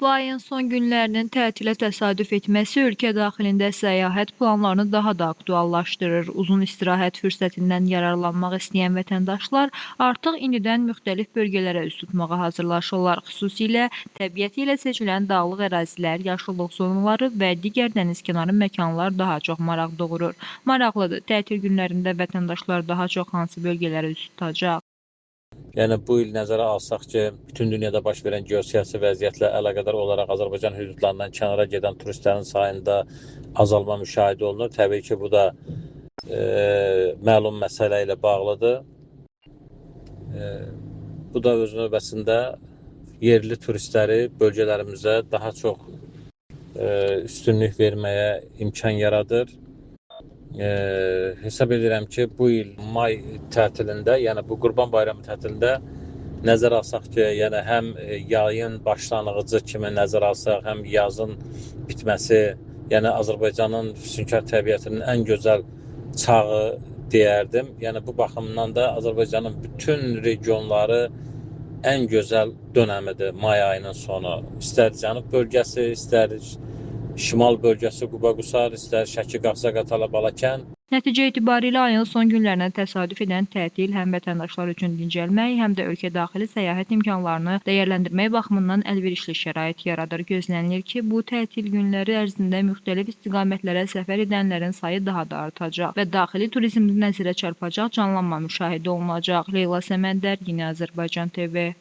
Bu ayın son günlərinin tətilə təsadüf etməsi ölkə daxilində səyahət planlarını daha da aktuallaşdırır. Uzun istirahət fürsətindən yararlanmaq istəyən vətəndaşlar artıq indidən müxtəlif bölgələrə üz tutmağa hazırlaşırlar. Xüsusilə təbiəti ilə seçilən dağlıq ərazilər, yaşıllıq zonaları və digər dənizkənarı məkanlar daha çox maraq doğurur. Maraqlıdır, tətil günlərində vətəndaşlar daha çox hansı bölgələrə üz tutacaq? Yəni bu il nəzərə alsaq ki, bütün dünyada baş verən geosiyasi vəziyyətlə əlaqədar olaraq Azərbaycan hüdudlarından kənara gedən turistlərin sayında azalma müşahidə olunur. Təbii ki, bu da məlum məsələ ilə bağlıdır. Bu da öz növbəsində yerli turistləri bölgələrimizə daha çox üstünlük verməyə imkan yaradır. Hesab edirəm ki, bu il may tətilində, yəni bu Qurban Bayramı tətilində nəzərə alsaq ki, yəni həm yayın başlanğıcı kimi nəzərə alsaq, həm yazın bitməsi, yəni Azərbaycanın füsunkar təbiətinin ən gözəl çağı deyərdim. Yəni bu baxımdan da Azərbaycanın bütün regionları ən gözəl dönəmidir may ayının sonu. İstər cənub bölgəsi, istər şimal bölgəsi Quba-Qusar, istər Şəki, Qaxsa-Qatala, Balakən. Nəticə etibarilə ayın son günlərinə təsadüf edən tətil həm vətəndaşlar üçün dincəlmək, həm də ölkə daxili səyahət imkanlarını dəyərləndirmək baxımından əlverişli şərait yaradır. Gözlənilir ki, bu tətil günləri ərzində müxtəlif istiqamətlərə səfər edənlərin sayı daha da artacaq və daxili turizmdə nəzərə çarpacaq canlanma müşahidə olunacaq. Leyla Səməndər, Yeni Azərbaycan TV.